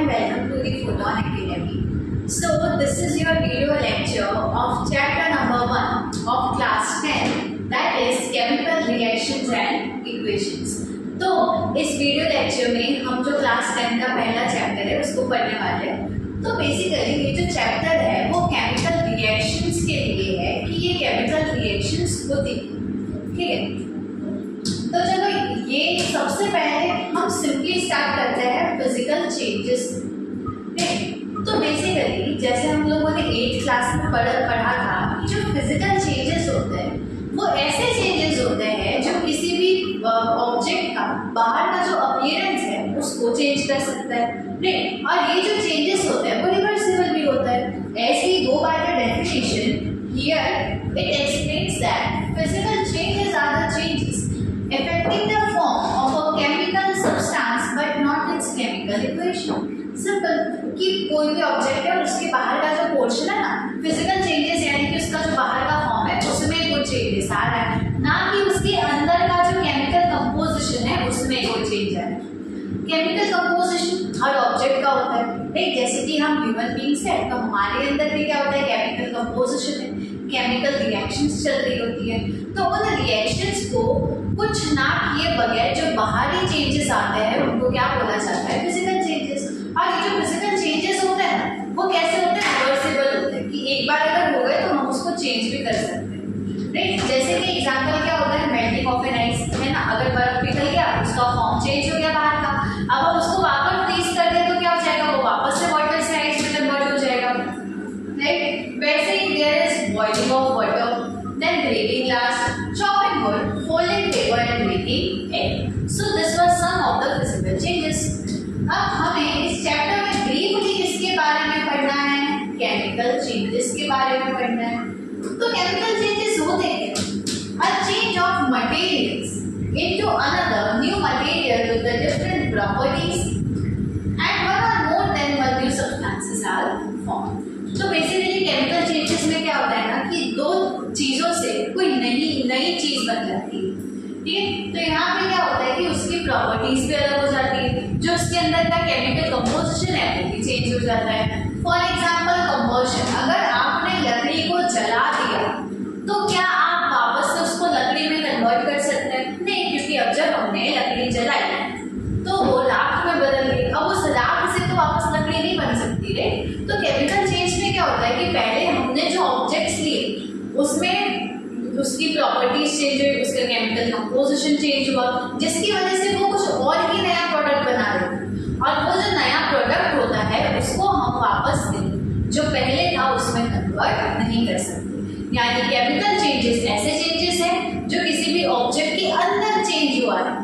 and welcome to the Photon Academy. So this is your video lecture of chapter number 1 of class 10, that is chemical reactions and equations. तो इस video lecture में हम जो class 10 का पहला chapter है उसको पढ़ने वाले हैं। तो बेसिकली ये जो चैप्टर है वो केमिकल रिएक्शंस के लिए है कि ये केमिकल रिएक्शंस होती है, ठीक है। तो चलो ये सबसे पहले हम सिंपली स्टार्ट करते हैं फिजिकल चेंजेस। तो बेसिकली जैसे हम लोगों ने 8th क्लास में पढ़ा था कि जो फिजिकल चेंजेस होते हैं वो ऐसे चेंजेस होते हैं जो किसी भी ऑब्जेक्ट का बाहर का जो अपीयरेंस है उसको चेंज कर सकता है, राइट। और ये जो चेंजेस होते हैं वो रिवर्सिबल भी होता है। As we go by the definition here it explains that physical changes are the changes affecting the form of a chemical substance but not its chemical equation। Simple कि कोई भी ऑब्जेक्ट है और उसके बाहर का जो पोर्शन है ना, फिजिकल चेंजेस यानी कि उसका जो बाहर का फॉर्म है उसमें कुछ चेंजेस आ रहा है, ना कि उसके अंदर का जो केमिकल कंपोजिशन है उसमें कोई चेंज आ रहा है। केमिकल कंपोजिशन हर ऑब्जेक्ट का होता है, राइट। जैसे कि हम ह्यूमन बींग्स है तो हमारे अंदर भी क्या होता है, केमिकल कंपोजिशन है, केमिकल रिएक्शंस चल रही होती है। तो उन रिएक्शंस को कुछ ना किए बगैर जो बाहरी चेंजेस आते हैं उनको क्या बोला जाता है, फिजिकल चेंजेस। और ये जो फिजिकल चेंजेस होते हैं ना वो कैसे होते हैं, रिवर्सिबल होते हैं कि एक बार अगर हो गए तो हम उसको चेंज भी कर सकते हैं, राइट। जैसे कि एग्जांपल क्या होता है, मेल्टिंग ऑफ एन आइस है ना, अगर बर्फ पिघल गया उसका फॉर्म चेंज हो गया बाहर का, अब हम उसको वापस फ्रीज कर दें तो क्या हो जाएगा, वो वापस से वाटर से आइस में कन्वर्ट हो जाएगा, राइट। वैसे ही there is boiling of water, then breaking glass, chopping wood, folding paper and making egg. So this was some of the physical changes. अब हमें इस चैप्टर में ब्रीफली किसके बारे में पढ़ना है, केमिकल चेंजेस के बारे में पढ़ना है। तो केमिकल चेंजेस होते हैं a change of materials into another new material with the different properties and one or more than one new substances are formed. तो बेसिकली केमिकल चेंजेस में क्या होता है ना कि दो चीजों से कोई नई चीज बन जाती है, ठीक है। तो यहाँ पे क्या होता है कि उसकी प्रॉपर्टीज भी अलग हो जाती है, जो उसके अंदर का केमिकल कंपोजिशन है वो भी चेंज हो जाता है। फॉर एग्जांपल कंबशन, अगर आपने लकड़ी को जला दिया तो क्या आप वापस से उसको लकड़ी में कन्वर्ट कर सकते हैं, नहीं, क्योंकि अब जब हमने लकड़ी जलाई तो वो राख में बदल गई, अब उस राख से तो वापस लकड़ी नहीं बन सकती रे। तो केमिकल चेंज में क्या होता है कि पहले हमने जो ऑब्जेक्ट्स लिए उसमें उसकी प्रॉपर्टीज चेंज हुई, उसका केमिकल कंपोजिशन चेंज हुआ, जिसकी वजह से वो कुछ और ही नया प्रोडक्ट बना रहे हैं, और वो जो नया प्रोडक्ट होता है उसको हम वापस से जो पहले था उसमें कन्वर्ट नहीं कर सकते। यानी केमिकल चेंजेस ऐसे चेंजेस हैं जो किसी भी ऑब्जेक्ट के अंदर चेंज हुआ है,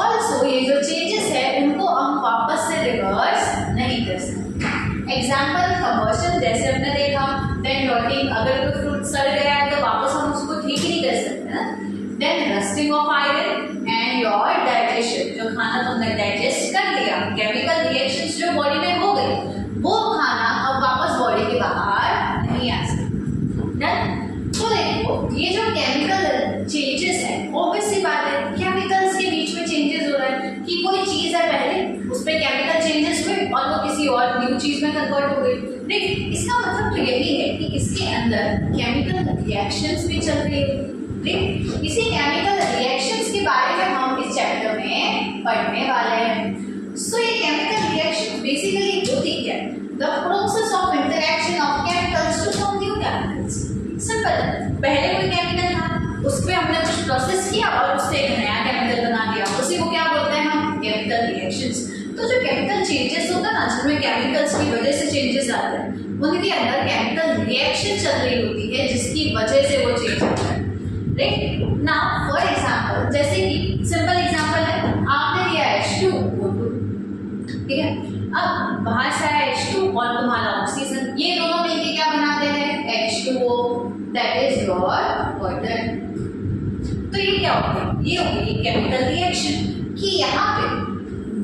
ऑल्सो ये जो चेंजेस है उनको हम वापस से रिवर्स नहीं कर सकते। एग्जाम्पल कंबशन, जैसे हमने देखा, देन रॉटिंग, अगर कोई फ्रूट सड़ गया है तो वापस हम उसको ठीक नहीं कर सकते ना। Then rusting of iron and your digestion, जो खाना तुमने डाइजेस्ट कर लिया, केमिकल रिएक्शंस जो बॉडी में हो गई, वो खाना अब वापस बॉडी के बाहर नहीं आ सकता। तो देखो ये जो केमिकल चेंजेस है, ऑब्वियस सी बात है केमिकल्स के बीच में चेंजेस हो रहा है कि कोई चीज है पहले उस पर केमिकल चेंजेस हुए और वो किसी और न्यू चीज में कन्वर्ट हो गई। देखिए इसका मतलब तो यही है कि इसके अंदर केमिकल रिएक्शंस भी चल रही है, ठीक। इसी केमिकल रिएक्शंस के बारे में हम इस चैप्टर में पढ़ने वाले हैं। सो ये केमिकल रिएक्शन बेसिकली होती क्या है, the process of interaction of chemicals to form new chemicals. Simple, पहले कोई केमिकल था उस पर हमने कुछ प्रोसेस किया और उससे एक नया केमिकल बना दिया, उसी को क्या बोलते हैं हम, केमिकल रिएक्शंस। तो जो केमिकल चेंजेस होता है ना, जिसमें केमिकल्स की वजह से चेंजेस आते हैं, उनके अंदर केमिकल रिएक्शन चल रही होती है जिसकी वजह से वो चेंज होता है, राइट। नाउ फॉर एग्जांपल, जैसे कि सिंपल एग्जांपल है, आपने लिया H2, ठीक है। अब बाहर से आया H2 और तुम्हारा ऑक्सीजन, ये दोनों मिलके क्या बनाते हैं, H2O, that is your water. तो ये क्या हो गया, ये हो गई केमिकल रिएक्शन कि यहाँ पे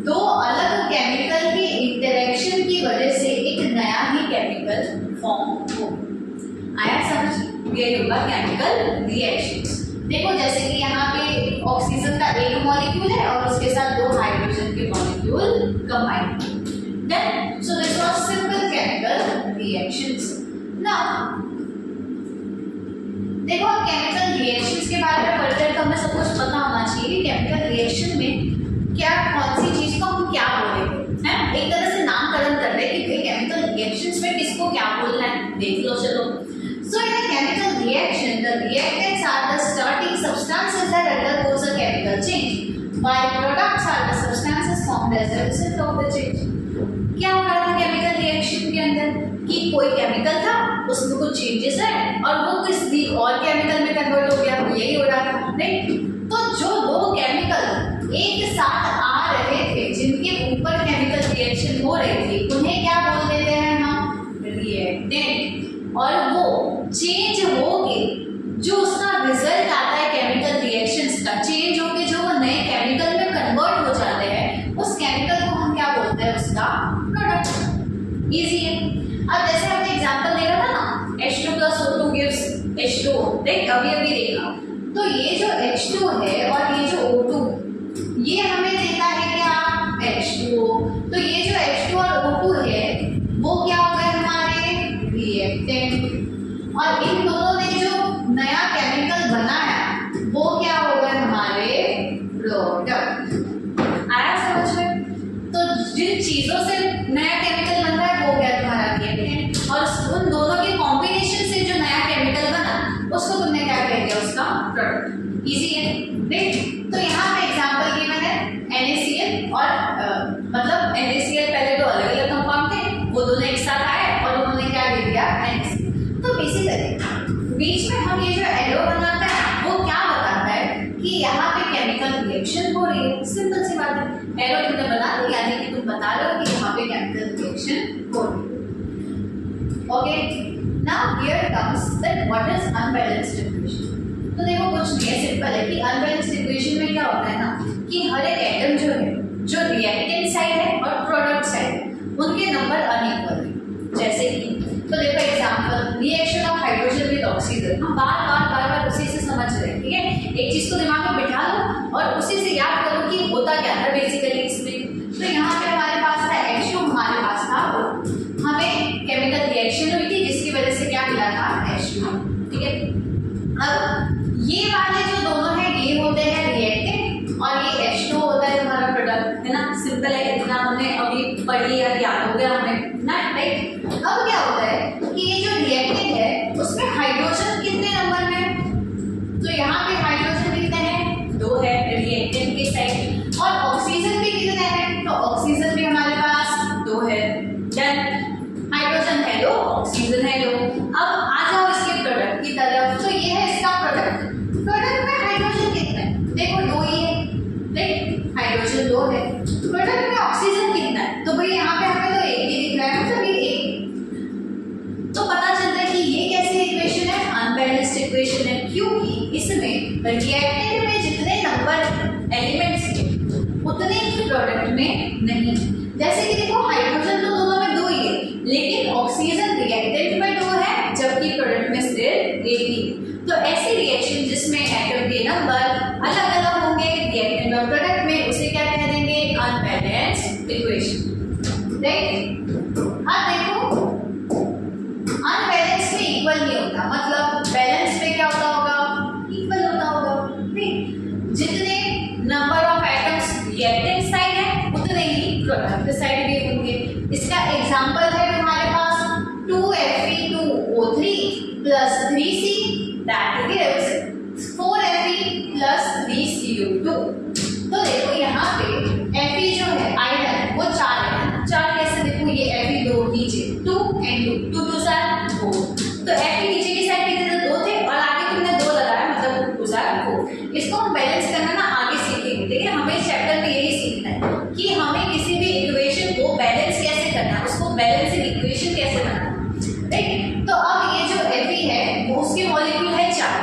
दो अलग केमिकल के इंटरेक्शन की वजह से एक नया ही केमिकल फॉर्म हो। आया समझ, ये होगा केमिकल रिएक्शंस। देखो जैसे कि यहाँ पे ऑक्सीजन का एक मॉलिक्यूल है और उसके साथ दो हाइड्रोजन के molecule combine. Then, so this was simple chemical reactions. Now, देखो केमिकल रिएक्शंस के बारे में पढ़ते हैं तो हमें सब कुछ पता होना चाहिए कि केमिकल रिएक्शन में क्या कौन सी चीज को हम क्या बोलेंगे, है एक तरह से नामकरण कर रहे हैं कि केमिकल रिएक्शंस में किसको क्या बोलना है, देख लो चलो। So in a chemical reaction, the reactants are the starting substances that undergoes a chemical change, while products are the substances formed as a result of the change. क्या हो रहा था केमिकल रिएक्शन के अंदर कि कोई केमिकल था उसमें कुछ चेंजेस है और वो किसी और केमिकल में कन्वर्ट हो गया, यही हो रहा था, राइट। तो जो दो केमिकल एक साथ आ रहे थे जिनके ऊपर केमिकल रिएक्शन हो रही थी उन्हें क्या बोल देते हैं हम, रिएक्टेंट। और वो चेंज होके जो उसका रिजल्ट आता है केमिकल रिएक्शंस का, चेंज होके जो वो नए केमिकल में कन्वर्ट हो जाते हैं उस केमिकल को हम क्या बोलते हैं, उसका प्रोडक्ट। इजी है। अब जैसे हमने एग्जांपल देखा था ना, H2 + O2 gives H2O, right, अभी देखा। तो ये जो H2 है और ये जो O2 ये हमें देता है क्या, H2O। तो ये जो H2 और O2 है वो क्या हो गए हमारे रिएक्टेंट, और इन दोनों ने जो नया केमिकल बनाया वो क्या हो गए हमारे प्रोडक्ट। आया समझ में? तो जिन चीजों से नया केमिकल बन रहा है वो क्या तुम्हारा रिएक्टेंट, और उन दोनों के कॉम्बिनेशन से जो नया केमिकल बना उसको तुमने क्या कह दिया, उसका प्रोडक्ट। इजी है, राइट। तो यहाँ पे एग्जांपल गिवन है NaCl और मतलब NaCl पहले तो अलग अलग कंपाउंड थे, वो दोनों एक साथ आए और उन्होंने क्या दे दिया, NaCl। तो इसी तरह बीच में हम ये जो एरो बनाते हैं वो क्या बताता है कि यहाँ पे केमिकल रिएक्शन हो रही है। सिंपल सी बात है, एरो तुमने बना दी यानी कि तुम बता रहे हो कि यहाँ पे केमिकल रिएक्शन हो रही है। Okay, now here comes that what is unbalanced equation. तो देखो कुछ नहीं है, सिंपल है कि अनबैलेंस्ड इक्वेशन में क्या होता है ना कि हर एक एटम जो है, जो रिएक्टेंट साइड है और प्रोडक्ट साइड है, उनके नंबर अनइक्वल है। जैसे कि तो देखो example, reaction of hydrogen with oxygen, हम बार-बार उसी से समझ रहे हैं, ठीक है। एक चीज को दिमाग में बिठा लो और उसी से याद करो कि होता क्या था बेसिकली इसमें। तो यहाँ पे हमारे पास था H2, हमारे पास था O, हमें केमिकल रिएक्शन हुई थी जिसकी वजह से क्या मिला था, H2, ठीक है। अब ये वाले जो दोनों हैं ये होते हैं रिएक्टेंट और ये H2 होता है तुम्हारा प्रोडक्ट, है ना। सिंपल है, इतना हमने अभी पढ़ लिया, याद हो गया हमें ना, राइट। अब क्या होता है कि ये जो रिएक्टेंट है उसमें हाइड्रोजन कितने नंबर में, तो यहाँ पे हाइड्रोजन कितने हैं, 2 है रिएक्टेंट की साइड, और ऑक्सीजन भी कितने हैं, तो ऑक्सीजन भी हमारे पास 2 है। डन, हाइड्रोजन है 2, ऑक्सीजन है 2। अब आ जाओ इसके प्रोडक्ट की तरफ। तो ये है इसका प्रोडक्ट, प्रोडक्ट में हाइड्रोजन कितना है, देखो 2 ही है, राइट, हाइड्रोजन 2 है। प्रोडक्ट में ऑक्सीजन कितना है, तो भाई यहाँ पे हमें तो 1 ही दिख रहा है, मतलब ये 1। तो पता चलता है कि ये कैसी इक्वेशन है, अनबैलेंस्ड इक्वेशन है, क्योंकि इसमें रिएक्टेंट में जितने नंबर एलिमेंट्स थे उतने ही प्रोडक्ट में नहीं। जैसे कि देखो हाइड्रोजन तो दोनों में 2 ही है, लेकिन ऑक्सीजन रिएक्टेंट में 2 है जबकि प्रोडक्ट में सिर्फ 1 ही है। तो ऐसी रिएक्शन जिसमें एटम के नंबर अलग अलग होंगे रिएक्टेंट और प्रोडक्ट में, उसे क्या कह देंगे, अनबैलेंस्ड इक्वेशन, राइट। अब देखो अनबैलेंस में इक्वल नहीं होता, मतलब बैलेंस में क्या होता होगा, इक्वल होता होगा, ठीक। जितने number of atoms reactant side है उतने ही प्रोडक्ट साइड भी होंगे। इसका एग्जांपल है तुम्हारे पास 2Fe2O3 + 3C that gives 4Fe + 3CO2। तो देखो यहाँ पे Fe जो है आयरन वो 4 है, 4 कैसे, देखो ये Fe2 नीचे 2 and 2 2 4, तो Fe नीचे की साइड कितने 2 थे और आगे तुमने 2 लगाया, मतलब 2 4। इसको हम बैलेंस करना ना आगे सीखेंगे, ठीक है। हमें चैप्टर में यही सीखना है कि हमें किसी भी इक्वेशन को बैलेंस कैसे करना है, उसको बैलेंसिंग इक्वेशन कैसे बनाना, राइट। तो अब ये जो Fe है वो उसके मॉलिक्यूल है 4,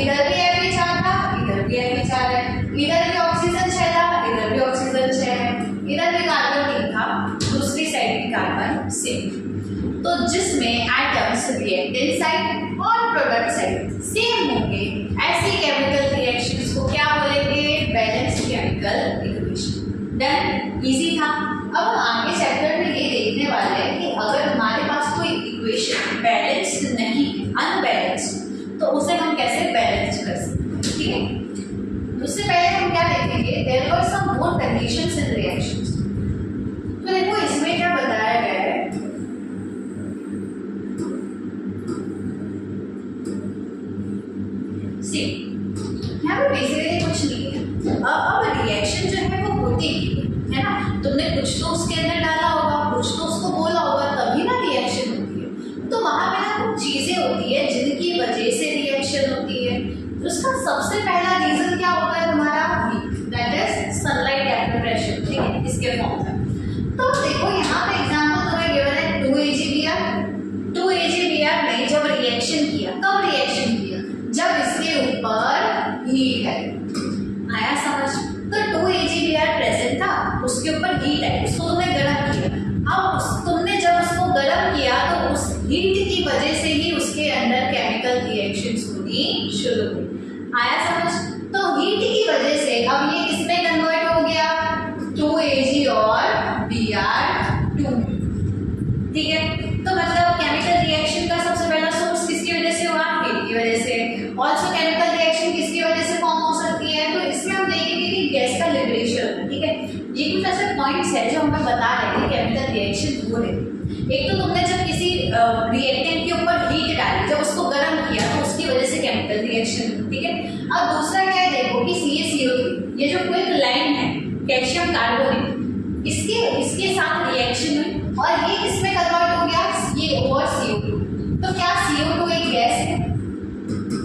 इधर भी Fe4 था, इधर भी Fe4 है, इधर भी ऑक्सीजन 6 था, इधर भी ऑक्सीजन 6 है, इधर भी कार्बन 3 था, दूसरी साइड भी कार्बन सेम। तो जिसमें एटम्स रिएक्टेंट साइड और प्रोडक्ट साइड सेम होंगे, ऐसी केमिकल रिएक्शंस को क्या बोलेंगे? Balanced chemical equation. Done, easy था। अब हम आगे चैप्टर में ये देखने वाले हैं कि अगर हमारे पास कोई इक्वेशन बैलेंस्ड नहीं, अनबैलेंस्ड, तो उसे हम कैसे बैलेंस कर सकते हैं, ठीक है। उससे पहले हम क्या देखेंगे? There were some more conditions in reactions. तो देखो इसमें क्या बताया गया है, सी यहाँ पे बेसिकली कुछ नहीं है। अब रिएक्शन जो है वो होती है ना, तुमने कुछ तो उसके अंदर डाला होगा, कुछ तो उसको बोला होगा, तभी ना रिएक्शन होती है। तो वहां पे ना कुछ चीजें होती है जिनकी वजह से रिएक्शन होती है। तो उसका सबसे पहला रीजन क्या होता है तुम्हारा? दैट इज सनलाइट एब्जॉर्प्शन, ठीक है, इसके फॉर्म में। तो देखो यहाँ पे एग्जांपल तुम्हें गिवन है 2AgBr। 2AgBr ने जब रिएक्शन किया, कब रिएक्शन किया? जब इसके ऊपर हीट है। आया समझ? तो 2AgBr प्रेजेंट था, उसके ऊपर हीट है, उसको तुमने गर्म किया। अब तुमने जब उसको गर्म किया तो उस हीट की वजह से ही उसके अंदर केमिकल रिएक्शंस होनी शुरू हुई। आया समझ? तो हीट की वजह से अब ये किसमें कन्वर्ट हो गया? 2Ag और Br2, ठीक है। तो मतलब केमिकल रिएक्शन का सबसे पहला सोर्स किसकी वजह से हुआ? हीट की वजह से। ऑल्सो केमिकल रिएक्शन किसकी वजह से फॉर्म हो सकती है? तो इसमें हम देखेंगे कि गैस का लिबरेशन, ठीक है। ये कुछ ऐसे पॉइंट्स है जो हमें बता रहे हैं केमिकल रिएक्शन हो रही है। एक तो तुमने जब किसी रिएक्टेंट के ऊपर हीट डाली, जब उसको गर्म किया तो उसकी वजह से केमिकल रिएक्शन, ठीक है। अब दूसरा क्या है, देखो कि CaCO3, ये जो क्विक लाइन है कैल्शियम कार्बोनेट, इसके साथ रिएक्शन हुई और ये किसमें कन्वर्ट हो गया? CaO और CO2। तो क्या CO2 एक गैस है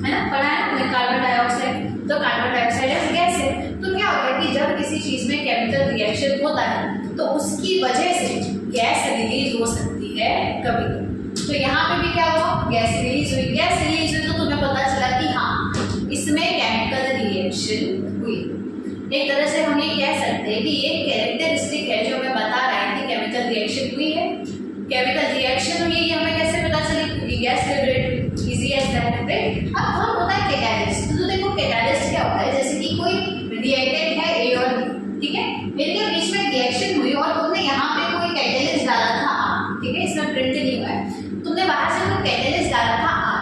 ना? पढ़ा है ना कार्बन डाइऑक्साइड, तो कार्बन डाइऑक्साइड एक गैस है। तो क्या होता है कि जब किसी चीज में केमिकल रिएक्शन होता है तो उसकी वजह से गैस रिलीज हो सकती है कभी कभी। तो यहाँ पे भी क्या हुआ? गैस रिलीज हुई। गैस रिलीज हुई तो तुम्हें पता चला कि हाँ इसमें केमिकल रिएक्शन हुई। एक तरह से हम ये कह सकते हैं कि ये कैरेक्टरिस्टिक है जो हमें बता रहा है कि केमिकल रिएक्शन हुई है। केमिकल रिएक्शन हुई है, हमें कैसे पता चली? क्योंकि गैस लिबरेट हुई। Easy as that, right. अब हम होता है कैटालिस्ट। तो देखो कैटालिस्ट क्या होता है, जैसे कि कोई रिएक्टेंट है A और B, ठीक है, इनके बीच में रिएक्शन हुई और तुमने यहाँ पे कोई कैटालिस्ट डाला था R, ठीक है, इसमें प्रिंट नहीं हुआ है, तुमने बाहर से कोई कैटालिस्ट डाला था R,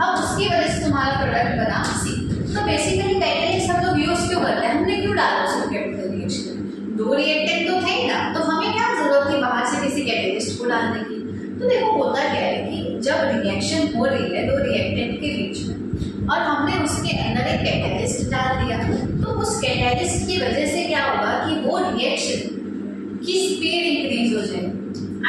अब उसकी वजह से तुम्हारा प्रोडक्ट बना C। तो बेसिकली कैटालिस्ट हम लोग यूज क्यों करते हैं? हमने क्यों डाला उसको केमिकल रिएक्शन में? दो रिएक्टेंट तो थे ना, तो हमें क्या जरूरत थी बाहर से किसी कैटालिस्ट को डालने की? तो देखो होता क्या है कि जब रिएक्शन हो रही है दो रिएक्टेंट के बीच में और हमने उसके अंदर एक कैटालिस्ट डाल दिया, तो उस कैटालिस्ट की वजह से क्या होगा कि वो रिएक्शन की स्पीड इंक्रीज हो जाएगी।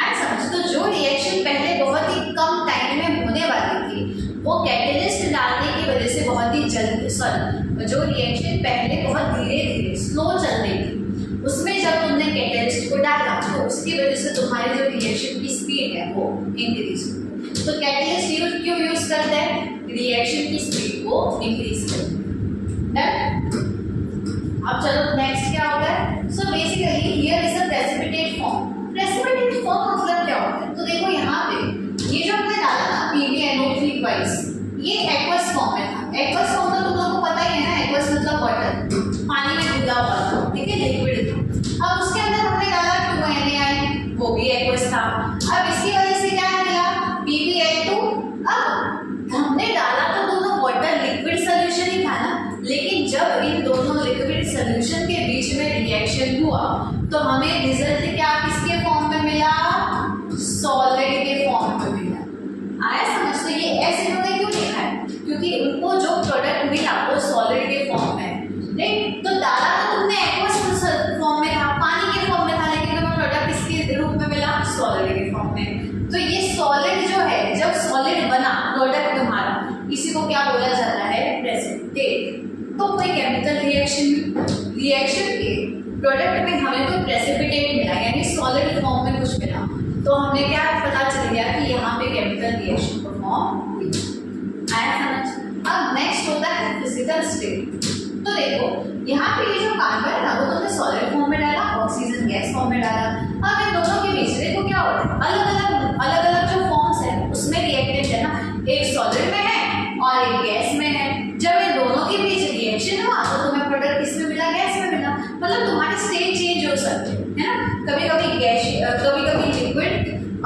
आया समझ? तो जो रिएक्शन पहले बहुत ही कम टाइम में होने वाली थी वो कैटालिस्ट डालने की वजह से बहुत ही जल्दी, जो रिएक्शन पहले बहुत धीरे धीरे स्लो चल रही थी उसमें जब तुमने कैटालिस्ट को डाला तो उसकी वजह से तुम्हारी जो रिएक्शन की स्पीड है वो इंक्रीज हो। तो कैटालिस्ट क्यों यूज करते हैं? रिएक्शन की स्पीड को इंक्रीज करते हैं। अब चलो नेक्स्ट क्या होता है? So basically here is a precipitate form. Precipitate form मतलब क्या होता है? तो देखो यहाँ पे ये जो हमने डाला ना PbNO3 ट्वाइस, ये एक्वस फॉर्म में था। एक्वस फॉर्म तो तुम लोगों को पता ही है ना, एक्वस मतलब वाटर, पानी में घुला हुआ था, ठीक है, लिक्विड था। अब उसके अंदर हमने डाला 2NaI, वो भी एक्वस था। अब इसकी वजह से क्या मिला? PbN2। अब हमने डाला तो दोनों वाटर लिक्विड सोल्यूशन ही था ना, लेकिन जब इन दोनों लिक्विड सोल्यूशन के बीच में रिएक्शन हुआ तो हमें रिजल्ट क्या किसके फॉर्म में मिला? सॉलिड के फॉर्म में मिला। आया समझ? तो ये ऐसे इन्होंने क्यों लिखा है? क्योंकि उनको जो प्रोडक्ट मिला वो सॉलिड के फॉर्म में है, राइट। तो डाला तो तुमने एक्वस फॉर्म में था, पानी के फॉर्म में था, लेकिन तुम्हें प्रोडक्ट किसके रूप में मिला? सॉलिड के फॉर्म में। तो ये सॉलिड जो है, जब सॉलिड बना प्रोडक्ट तुम्हारा, इसी को क्या बोला जाता है? प्रेसिपिटेट। तो कोई केमिकल रिएक्शन के प्रोडक्ट में हमें कोई प्रेसिपिटेट मिला, यानी सॉलिड फॉर्म में कुछ मिला, तो हमें क्या पता चल गया कि यहाँ पे केमिकल रिएक्शन परफॉर्म हुई। आया समझ? अब नेक्स्ट होता है तो देखो यहाँ पे ये जो कार्बन है ना वो तुमने सॉलिड फॉर्म में डाला, ऑक्सीजन गैस फॉर्म में डाला। अब इन दोनों के बीच देखो क्या हो रहा है, अलग अलग जो फॉर्म्स है उसमें रिएक्टेंट है ना, एक सॉलिड में है और एक गैस में है। जब इन दोनों के बीच रिएक्शन हुआ तो तुम्हें प्रोडक्ट किसमें मिला, गैस में मिला। मतलब तुम्हारे स्टेट चेंज हो सकते हैं ना, कभी कभी गैस, कभी कभी लिक्विड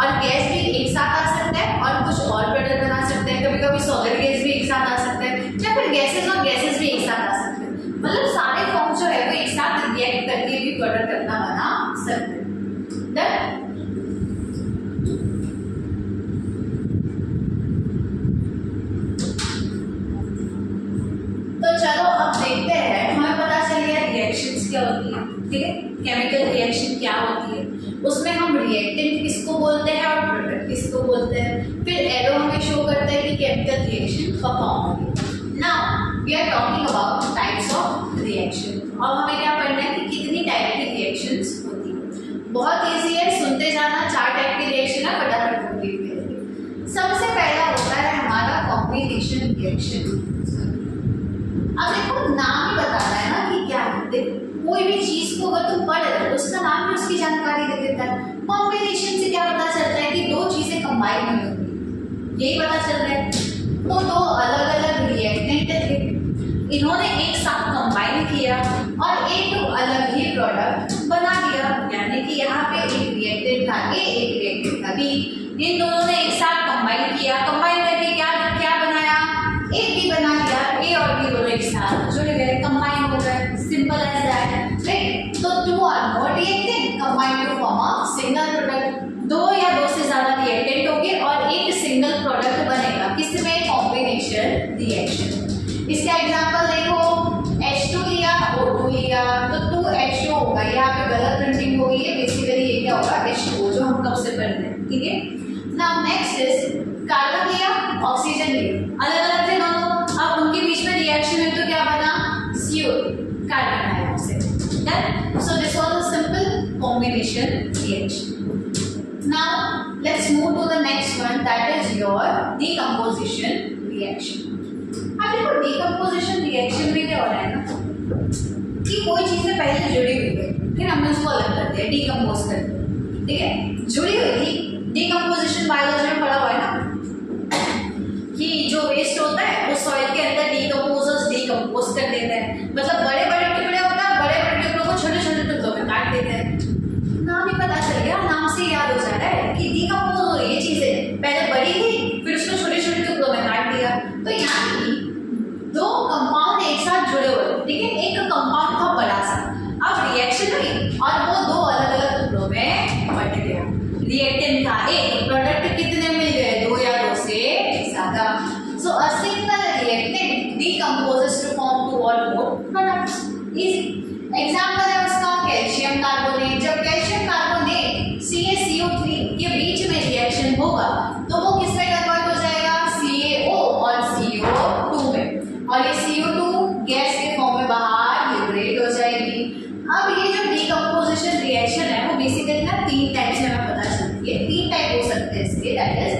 और गैस भी एक साथ आ सकता है और कुछ और प्रोडक्ट बना सकते हैं। कभी कभी सॉलिड गैस भी एक साथ आ सकता है या फिर गैसेस और गैसेस भी एक साथ आ सकते हैं। मतलब सारे फॉर्म जो है वो एक साथ रिएक्ट करके भी प्रोडक्ट अपना बना सकते हैं। तो चलो अब देखते हैं, हमें पता चल गया रिएक्शंस क्या होती है, ठीक है, केमिकल रिएक्शन क्या होती है, उसमें हम रिएक्टेंट किसको बोलते हैं और प्रोडक्ट किसको बोलते हैं। फिर एरो हमें शो करता है कि केमिकल रिएक्शन कब फॉर्म होगी। Now we are talking about types of reaction. अब हमें क्या पढ़ना है कि कितनी टाइप की रिएक्शंस होती है। बहुत इजी है, सुनते जाना, 4 टाइप की रिएक्शन है, फटाफट कंप्लीट करेंगे। सबसे पहला होता है हमारा कॉम्बिनेशन रिएक्शन। अब देखो नाम ही बताना है ना कि क्या है। देखो कोई भी चीज को अगर तुम पढ़ रहे हो उसका नाम भी उसकी जानकारी दे देता है। कॉम्बिनेशन से क्या पता चलता है कि दो चीजें कंबाइन हुई होंगी, यही पता चल रहा है। तो दो अलग अलग रिएक्टेंट थे, इन्होंने एक साथ कंबाइन किया और एक अलग ही प्रोडक्ट बना दिया। यानी कि यहाँ पे एक रिएक्टेंट था ए, एक रिएक्टेंट था बी, इन दोनों ने एक साथ कंबाइन किया, कंबाइन करके क्या क्या बनाया, एक भी बना दिया। ए और बी दोनों एक साथ जुड़ गए, कंबाइन हो गए, सिंपल एज दैट, राइट। तो two or more reactant combine to form a single product. दो या दो से ज्यादा रिएक्टेंट होंगे और एक सिंगल प्रोडक्ट बनेगा, किसमें, कॉम्बिनेशन रिएक्शन। इसका एग्जांपल देखो, H2 लिया, O2 लिया, तो 2H2 होगा। यहाँ पे गलत प्रिंटिंग हो गई है, बेसिकली ये क्या होगा, H2O, जो हम कब से पढ़ते हैं, ठीक है। नाउ नेक्स्ट इज कार्बन लिया, ऑक्सीजन लिया, अलग अलग थे दोनों, अब उनके बीच में रिएक्शन है तो क्या बना, CO2, कार्बन आया उससे। Done. So this was a simple combination reaction. Now let's move to the next one, that is your decomposition reaction. अब देखो decomposition reaction में क्या हो रहा है ना कि कोई चीजें पहले जुड़ी हुई है, फिर हमने उसको अलग कर दिया, डिकम्पोज कर दिया, ठीक है। जुड़ी हुई थी, डिकम्पोजिशन बायोलॉजी में पढ़ा हुआ है ना कि जो वेस्ट होता है वो सॉइल के अंदर डिकम्पोज कर देता है। मतलब बड़े बड़े टुकड़े होता है, बड़े बड़े टुकड़ों को छोटे छोटे टुकड़ों में काट देते हैं। नाम ही पता चल गया, नाम से याद हो जा रहा है कि डिकम्पोज हो रही है चीजें, पहले बड़ी थी फिर उसको छोटे छोटे टुकड़ों में काट दिया। तो यहाँ की दो कंपाउंड एक साथ जुड़े हुए, ठीक है, एक कंपाउंड था बड़ा सा, अब रिएक्शन हुई और वो दो अलग अलग टुकड़ों में बट गया। रिएक्टेंट था एक, प्रोडक्ट कितने मिल गए, दो या दो से ज्यादा। So a single reactant decomposes to form two और मोर प्रोडक्ट्स। इजी एग्जांपल है उसका कैल्शियम कार्बोनेट। जब कैल्शियम कार्बोनेट CaCO3 के बीच में रिएक्शन होगा तो वो किस में कन्वर्ट हो जाएगा, CaO और CO2 में, और ये CO2 गैस के फॉर्म में बाहर लिबरेट हो जाएगी। अब ये जो डिकम्पोजिशन रिएक्शन है वो बेसिकली ना 3 टाइप से हमें पता चलती है। 3 टाइप हो सकते हैं इसके, that is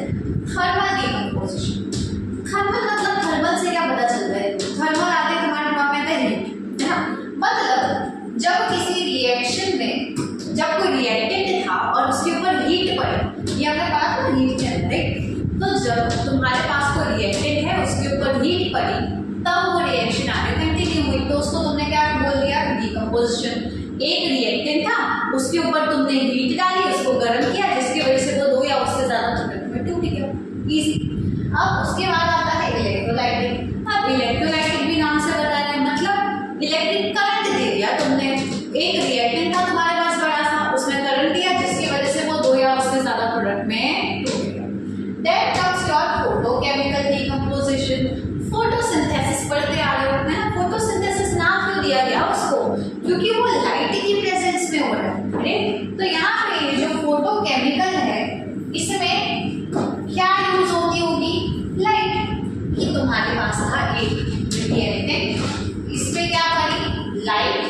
thermal decomposition. Thermal मतलब थर्मल से क्या पता चलता है, थर्मल आते हैं तुम्हारे दिमाग में आता है ना, मतलब जब किसी रिएक्शन में जब कोई रिएक्टेंट था और उसके ऊपर हीट पड़ी, ये हमने कहा था हीट के अंदर, तो जब तुम्हारे पास कोई रिएक्टेंट है उसके ऊपर हीट पड़ी तब वो रिएक्शन आगे कंटिन्यू हुई, तो उसको तुमने क्या बोल दिया, डिकम्पोजिशन। एक रिएक्टेंट था उसके ऊपर तुमने हीट डाली, उसको गर्म किया, जिसकी वजह से वो दो या उससे ज्यादा प्रोडक्ट में टूट गया, इजी। अब उसके बाद आता है इलेक्ट्रोलाइटिक। अब इलेक्ट्रोलाइटिक भी नाम से बता रहे हैं, मतलब इलेक्ट्रिक करंट दे दिया तुमने। एक रिएक्टेंट था तुम्हारे पास बड़ा सा, उसमें करंट दिया जिसकी वजह से वो दो या उससे ज्यादा प्रोडक्ट में टूट गया। That comes your photochemical decomposition. Photosynthesis पढ़ते आ रहे हो, है ना। फोटोसिंथेसिस नाम क्यों दिया गया उसको, क्योंकि वो लाइट की प्रेजेंस में हो रहा है, राइट। तो यहाँ पे जो फोटोकेमिकल है इसमें क्या यूज होती होगी, लाइट। कि तुम्हारे पास था एक रिएक्टेंट, इसमें क्या पड़ी, लाइट,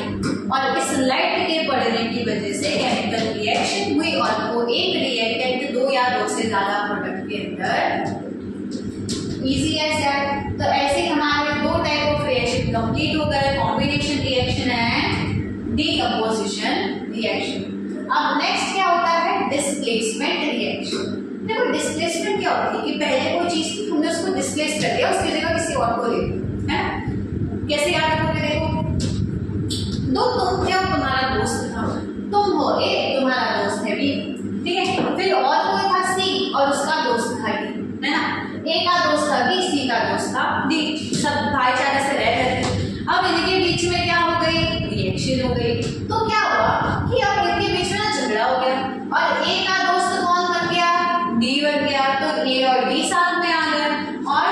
और इस लाइट के पड़ने की वजह से केमिकल रिएक्शन हुई और वो एक रिएक्टेंट दो या दो से ज्यादा प्रोडक्ट के अंदर। Easy as that. तो ऐसे हमारे 2 टाइप ऑफ रिएक्शन कंप्लीट हो गए, कॉम्बिनेशन डीकंपोजिशन रिएक्शन। अब नेक्स्ट क्या होता है, डिस्प्लेसमेंट रिएक्शन। देखो डिस्प्लेसमेंट क्या होती है कि पहले कोई चीज थी, तुमने उसको डिस्प्लेस कर दिया, उसकी जगह किसी और को ले लिया, है ना। कैसे याद रखोगे, देखो तुम थे और तुम्हारा दोस्त था, तुम हो ए, तुम्हारा दोस्त है बी, ठीक है। फिर और कोई था सी और उसका दोस्त था डी, है ना। ए का दोस्त था बी, सी का दोस्त था डी, सब भाईचारे से रह रहे थे। अब इनके बीच में क्या हो गई, रिएक्शन हो गई। तो क्या हुआ कि अब इनके बीच में ना झगड़ा हो गया और ए का दोस्त कौन बन गया, डी बन गया। तो ए और डी साथ में आ गए और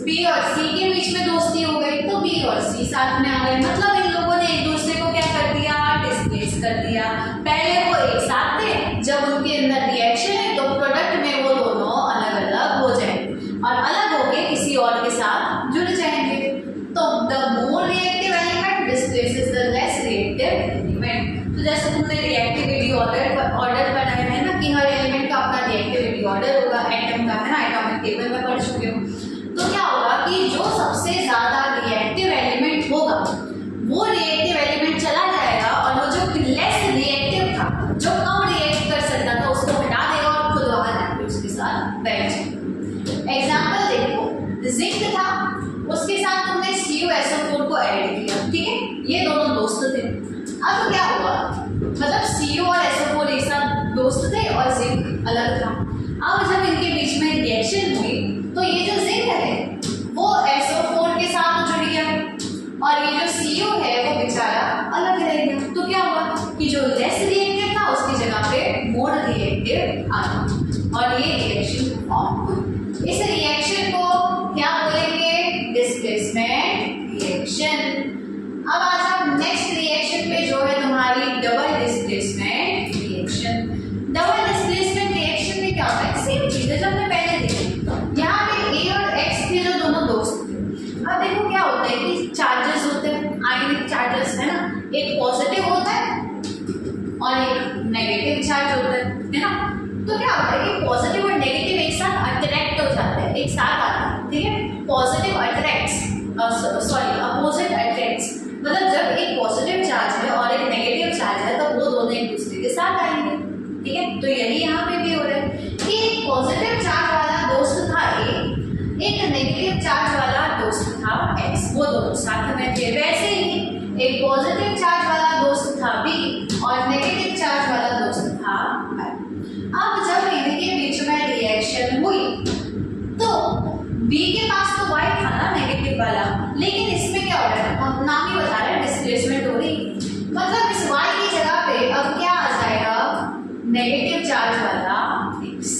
बी और सी के बीच में दोस्ती हो गई, तो बी और सी साथ में आ गए। मतलब इन लोगों ने एक दूसरे को क्या कर दिया, डिस्प्लेस कर दिया। पहले वो एक साथ थे, जब उनके अंदर रिएक्शन है तो प्रोडक्ट में वो दोनों अलग अलग हो जाएंगे और अलग होके किसी और के साथ जुड़ जाएंगे। तो the more reactive element displaces the less reactive element. तो जैसे तुमने रिएक्टिविटी ऑर्डर बनाया है ना कि हर एलिमेंट का अपना रिएक्टिविटी ऑर्डर होगा एटम का, है ना, एटॉमिक टेबल में पढ़ चुके हो। तो क्या होगा कि जो सबसे ज्यादा रिएक्टिव एलिमेंट होगा वो रिएक्टिव एलिमेंट चला जाएगा और वो जो लेस रिएक्टिव था, जो कम रिएक्ट कर सकता था, उसको हटा देगा और खुद वहां जाके उसके साथ बैठ जाएगा। एग्जाम्पल देखो, जिंक था, उसके साथ तुमने CuSO4 को ऐड किया, ठीक है, ये दोनों दोस्त थे। अब क्या हुआ, मतलब Cu और SO4 एक साथ दोस्त थे और जिंक अलग था। अब जब इनके बीच में रिएक्शन हुई तो ये जो जिंक है वो SO4 के साथ जुड़ गया और ये जो Cu है वो बेचारा अलग रह गया। तो क्या हुआ कि जो लेस रिएक्टिव था उसकी जगह पे मोर रिएक्टिव आ गया और ये रिएक्शन फॉर्म हुई। इस रिएक्शन को क्या बोलेंगे, डिस्प्लेसमेंट रिएक्शन। अब आ जाओ नेक्स्ट रिएक्शन पे जो है तुम्हारी double displacement reaction. Double displacement reaction में क्या होता है, सेम चीज है जो हमने पहले देखी। यहाँ पे ए और एक्स थे जो दोनों दोस्त थे। अब देखो क्या होता है कि चार्जेस होते हैं, आयनिक चार्जेस, है ना, एक पॉजिटिव होता है और एक नेगेटिव चार्ज होता है ना। तो क्या होता है कि पॉजिटिव और नेगेटिव एक साथ अट्रैक्ट हो जाते हैं, एक साथ आते हैं, ठीक है। Positive attracts, sorry opposite attracts, मतलब जब एक पॉजिटिव चार्ज है और एक नेगेटिव चार्ज है तो वो दोनों एक दूसरे के साथ आएंगे, ठीक है। तो यही यहाँ पे भी हो रहा है कि एक पॉजिटिव चार्ज वाला दोस्त था ए, एक नेगेटिव चार्ज वाला दोस्त था एक्स, वो दोनों साथ में थे। वैसे ही एक पॉजिटिव चार्ज वाला दोस्त था बी और नेगेटिव चार्ज वाला दोस्त था वाई। अब जब इनके बीच में रिएक्शन हुई तो बी के पास तो वाई था ना नेगेटिव वाला, लेकिन इसमें क्या हो रहा है, हम नाम ही बता रहे हैं, डिस्प्लेसमेंट हो रही। मतलब इस वाई की जगह पे अब क्या आ जाएगा, नेगेटिव चार्ज वाला एक्स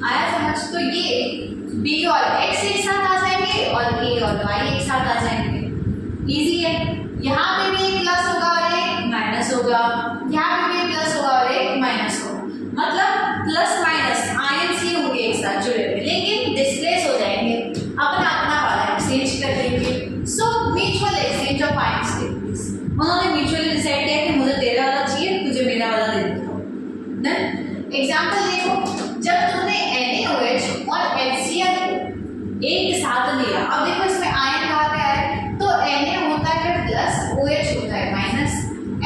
आया समझ। तो ये बी और एक्स एक साथ आ जाएंगे और ए और वाई एक साथ आ जाएंगे, इजी है। यहाँ पे भी एक प्लस होगा और एक माइनस होगा, यहाँ पे भी एक प्लस होगा और एक माइनस होगा। मतलब प्लस माइनस आयंस ही होंगे एक साथ जुड़े हुए, लेकिन डिस्प्लेस हो जाएंगे, अपना अपना वाला एक्सचेंज कर देंगे। So mutual exchange of ions take place. उन्होंने म्यूचुअली डिसाइड किया कि मुझे तेरा वाला चाहिए, तुझे मेरा वाला दे देता हूँ। देन एग्जांपल देखो, जब तुमने NaOH और HCl को एक साथ लिया, अब देखो इसमें आयन कहाँ पे आए, तो Na होता है प्लस, OH होता है माइनस,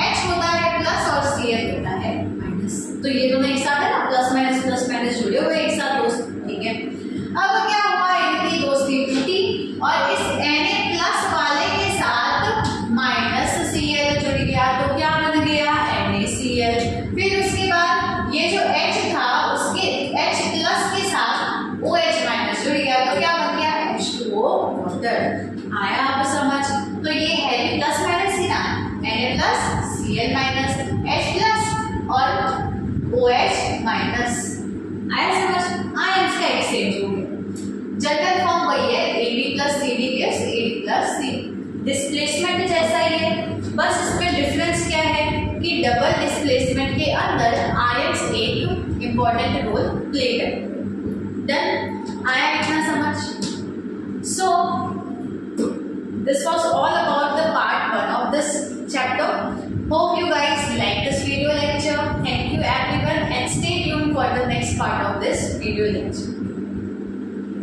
H होता है प्लस और Cl होता है माइनस। तो ये दोनों एक साथ है ना, प्लस माइनस जुड़े हुए एक साथ दोस्त, ठीक है। अब क्या हुआ, इनकी दोस्ती टूटी और इस Na प्लस वाले के साथ माइनस Cl जुड़ गया, तो क्या बन गया, NaCl। फिर उसके बाद ये जो H था उसके H प्लस के साथ OH माइनस जुड़ गया, तो क्या बन गया, H2O वाटर। आया आप समझ। तो ये है भी प्लस माइनस ही ना, Na plus Cl minus H plus और OH माइनस, आया समझ। आयंस का एक्सचेंज हो गया। जनरल फॉर्म वही है, AB plus CD gives AB plus C। Displacement जैसा ही है, बस इसमें डिफरेंस क्या है कि डबल डिस्प्लेसमेंट के अंदर आयंस एक इंपॉर्टेंट रोल प्ले करते हैं। डन।